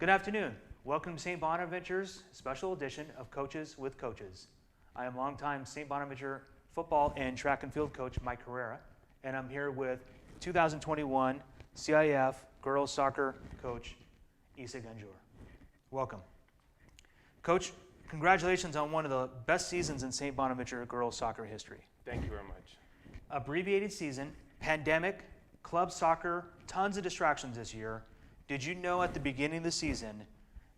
Good afternoon. Welcome to St. Bonaventure's special edition of Coaches with Coaches. I am longtime St. Bonaventure football and track and field coach Mike Herrera, and I'm here with 2021 CIF girls soccer coach Eisa Ganjour. Welcome. Coach, congratulations on one of the best seasons in St. Bonaventure girls soccer history. Thank you very much. Abbreviated season, pandemic, club soccer, tons of distractions this year. Did you know at the beginning of the season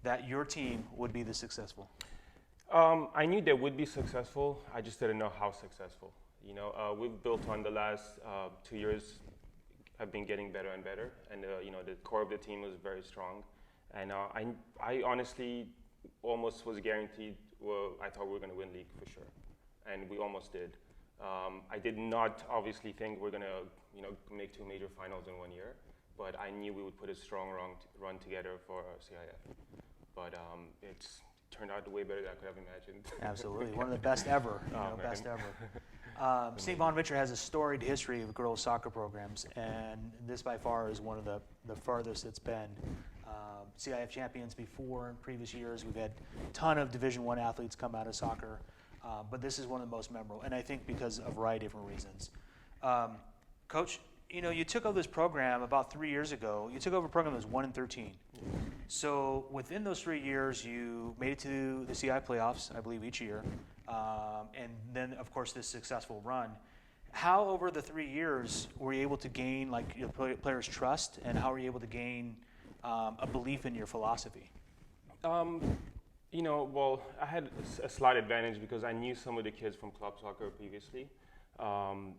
that your team would be this successful? I knew they would be successful. I just didn't know how successful. We've built on the last 2 years. Have been getting better and better, and the core of the team was very strong. And I honestly almost was guaranteed. Well, I thought we were going to win league for sure, and we almost did. I did not obviously think we're going to make two major finals in 1 year. But I knew we would put a strong run together for CIF. But it's turned out way better than I could have imagined. Absolutely, one of the best ever. Best ever. St. Bonaventure has a storied history of girls soccer programs, and this by far is one of the farthest it's been. CIF champions before in previous years. We've had a ton of Division I athletes come out of soccer, but this is one of the most memorable, and I think because of a variety of different reasons. Coach, you took over this program about 3 years ago. You took over a program that was 1-13. So within those 3 years, you made it to the CI playoffs, I believe, each year, and then, of course, this successful run. How, over the 3 years, were you able to gain your players' trust, and how were you able to gain a belief in your philosophy? Well, I had a slight advantage because I knew some of the kids from club soccer previously. And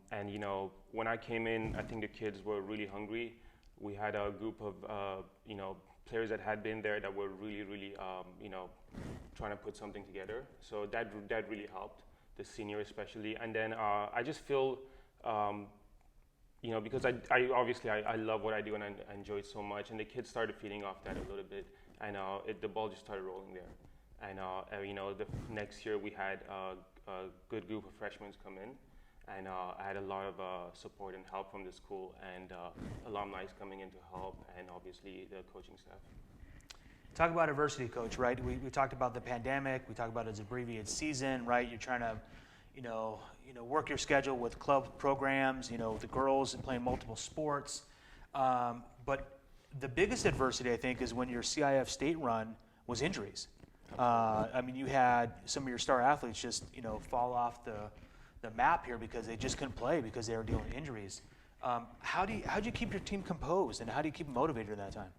when I came in, I think the kids were really hungry. We had a group of players that had been there that were really trying to put something together. So that really helped, the senior especially. And then I just feel because I obviously love what I do and I enjoy it so much, and the kids started feeding off that a little bit, and the ball just started rolling there. And the next year we had a good group of freshmen come in. And I had a lot of support and help from the school, and alumni coming in to help, and obviously the coaching staff. Talk about adversity, Coach, right? We talked about the pandemic. We talked about its abbreviated season, right? You're trying to, work your schedule with club programs, the girls and playing multiple sports. But the biggest adversity, I think, is when your CIF state run was injuries. You had some of your star athletes just, fall off the map here because they just couldn't play because they were dealing with injuries. How do you keep your team composed, and how do you keep them motivated at that time?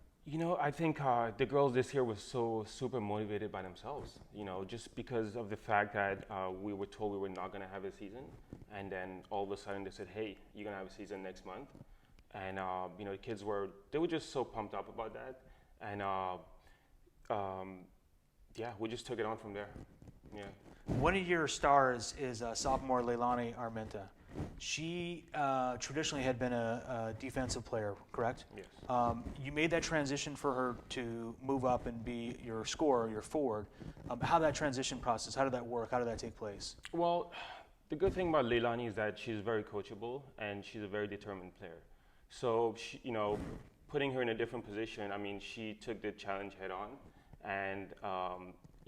I think the girls this year were so super motivated by themselves. Just because of the fact that we were told we were not going to have a season, and then all of a sudden they said, "Hey, you're going to have a season next month," and the kids were just so pumped up about that, and we just took it on from there. Yeah. One of your stars is sophomore Leilani Armenta. She traditionally had been a defensive player, correct? Yes. You made that transition for her to move up and be your scorer, your forward. How that transition process, how did that work? How did that take place? Well, the good thing about Leilani is that she's very coachable and she's a very determined player. So, putting her in a different position, she took the challenge head on, and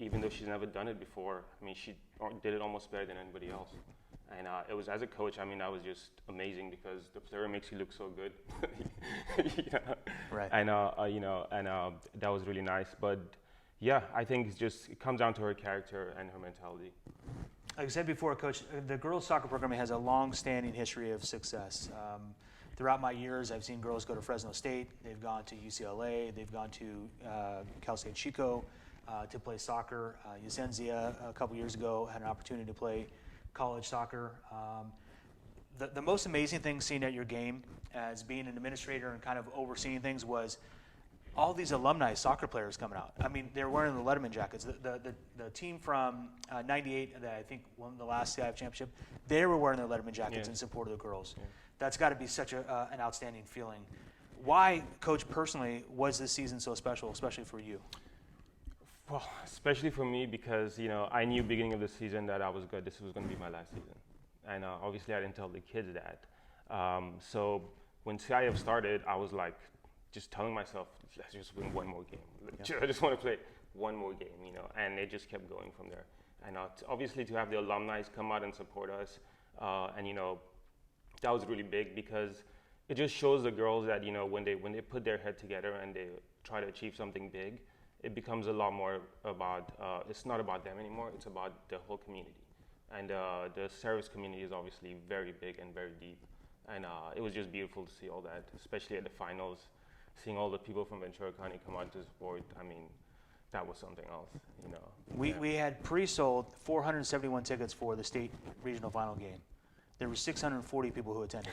even though she's never done it before, she did it almost better than anybody else. And it was, as a coach, that was just amazing because the player makes you look so good. Right. And that was really nice. But yeah, I think it comes down to her character and her mentality. Like I said before, Coach, the girls soccer program has a long-standing history of success. Throughout my years, I've seen girls go to Fresno State. They've gone to UCLA. They've gone to Cal State Chico to play soccer. Yesenzia, a couple years ago, had an opportunity to play college soccer. The most amazing thing seen at your game as being an administrator and kind of overseeing things was all these alumni soccer players coming out. They were wearing the Letterman jackets. The team from '98 that I think won the last CIF championship, they were wearing their Letterman jackets in support of the girls. Yeah. That's got to be such an outstanding feeling. Why, Coach, personally, was this season so special, especially for you? Well, especially for me because, I knew beginning of the season that I was good. This was going to be my last season. And obviously I didn't tell the kids that. So when CIF started, I was like, just telling myself, let's just win one more game. I just want to play one more game, and it just kept going from there. And obviously to have the alumni come out and support us, and that was really big because it just shows the girls that when they put their head together and they try to achieve something big, it becomes a lot more about, it's not about them anymore, it's about the whole community. And the service community is obviously very big and very deep. And it was just beautiful to see all that, especially at the finals, seeing all the people from Ventura County come out to support. I mean, that was something else, We had pre-sold 471 tickets for the state regional final game. There were 640 people who attended.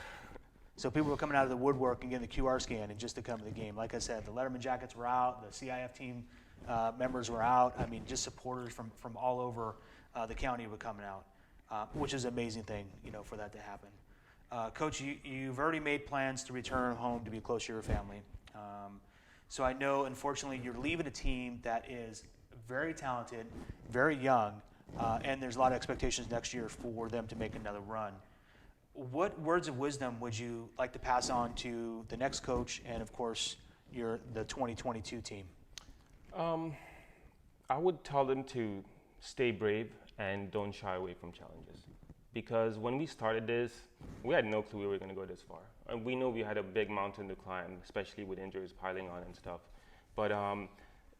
So people were coming out of the woodwork and getting the QR scan and just to come to the game. Like I said, the Letterman jackets were out, the CIF team members were out. I mean, just supporters from all over the county were coming out, which is an amazing thing, for that to happen. Coach, you've already made plans to return home to be close to your family. So I know, unfortunately, you're leaving a team that is very talented, very young, and there's a lot of expectations next year for them to make another run. What words of wisdom would you like to pass on to the next coach and, of course, the 2022 team? I would tell them to stay brave and don't shy away from challenges. Because when we started this, we had no clue we were going to go this far. And we know we had a big mountain to climb, especially with injuries piling on and stuff. But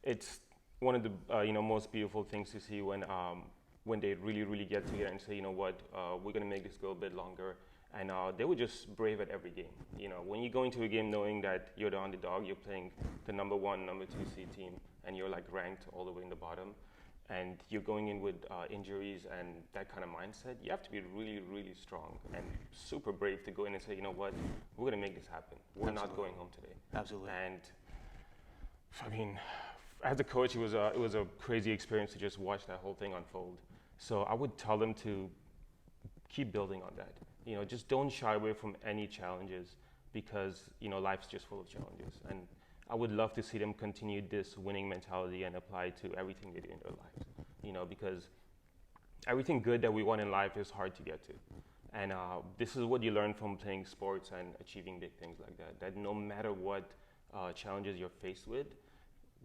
it's one of the most beautiful things to see when they really, really get together and say, what, we're going to make this go a bit longer. And they were just brave at every game. When you go into a game knowing that you're the underdog, you're playing the number 1, number 2 seed team, and you're like ranked all the way in the bottom, and you're going in with injuries and that kind of mindset, you have to be really, really strong and super brave to go in and say, what, we're going to make this happen. We're not going home today. Absolutely. And I mean, as a coach, it was a crazy experience to just watch that whole thing unfold. So I would tell them to keep building on that. Just don't shy away from any challenges because, life's just full of challenges. And I would love to see them continue this winning mentality and apply it to everything they do in their lives. Because everything good that we want in life is hard to get to. And this is what you learn from playing sports and achieving big things like that, that no matter what challenges you're faced with,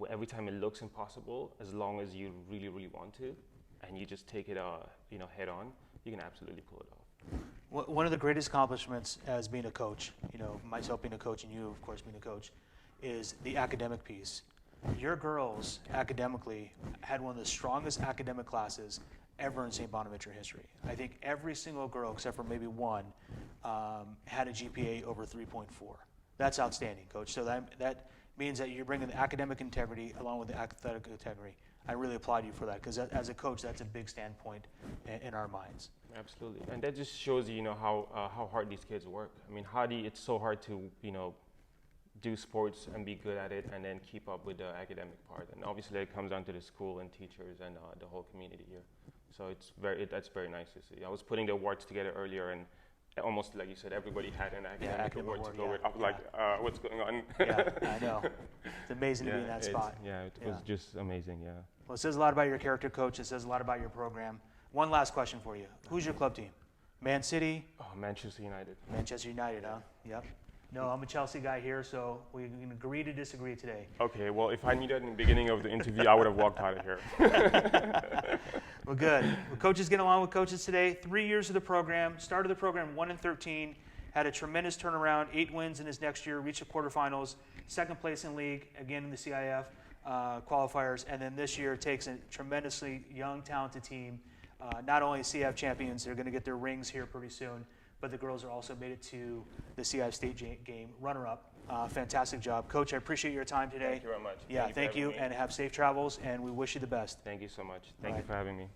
every time it looks impossible, as long as you really, really want to, and you just take it head on, you can absolutely pull it off. One of the greatest accomplishments as being a coach, myself being a coach and you, of course, being a coach, is the academic piece. Your girls, academically, had one of the strongest academic classes ever in St. Bonaventure history. I think every single girl, except for maybe one, had a GPA over 3.4. That's outstanding, Coach. So that means that you're bringing the academic integrity along with the athletic integrity. I really applaud you for that, because as a coach, that's a big standpoint in our minds. Absolutely, and that just shows you, how hard these kids work. I mean, it's so hard to, do sports and be good at it, and then keep up with the academic part. And obviously, it comes down to the school and teachers and the whole community here. So that's very nice to see. I was putting the awards together earlier, and almost like you said, everybody had an academic award to go with. I was like, what's going on? Yeah, I know. It's amazing to be in that spot. It was just amazing, yeah. Well, it says a lot about your character, Coach. It says a lot about your program. One last question for you. Who's your club team? Man City? Oh, Manchester United. Manchester United, huh? Yep. No, I'm a Chelsea guy here, so we can agree to disagree today. Okay, well, if I knew that in the beginning of the interview, I would have walked out of here. Well, good. Well, coaches get along with coaches today. 3 years of the program. Started the program 1-13. Had a tremendous turnaround. 8 wins in his next year. Reached the quarterfinals. Second place in league, again in the CIF qualifiers. And then this year takes a tremendously young, talented team. Not only CIF champions, they're going to get their rings here pretty soon, but the girls are also made it to the CIF state game, runner-up. Fantastic job. Coach, I appreciate your time today. Thank you very much. Yeah, thank you, and have safe travels, and we wish you the best. Thank you so much. Thank you for having me.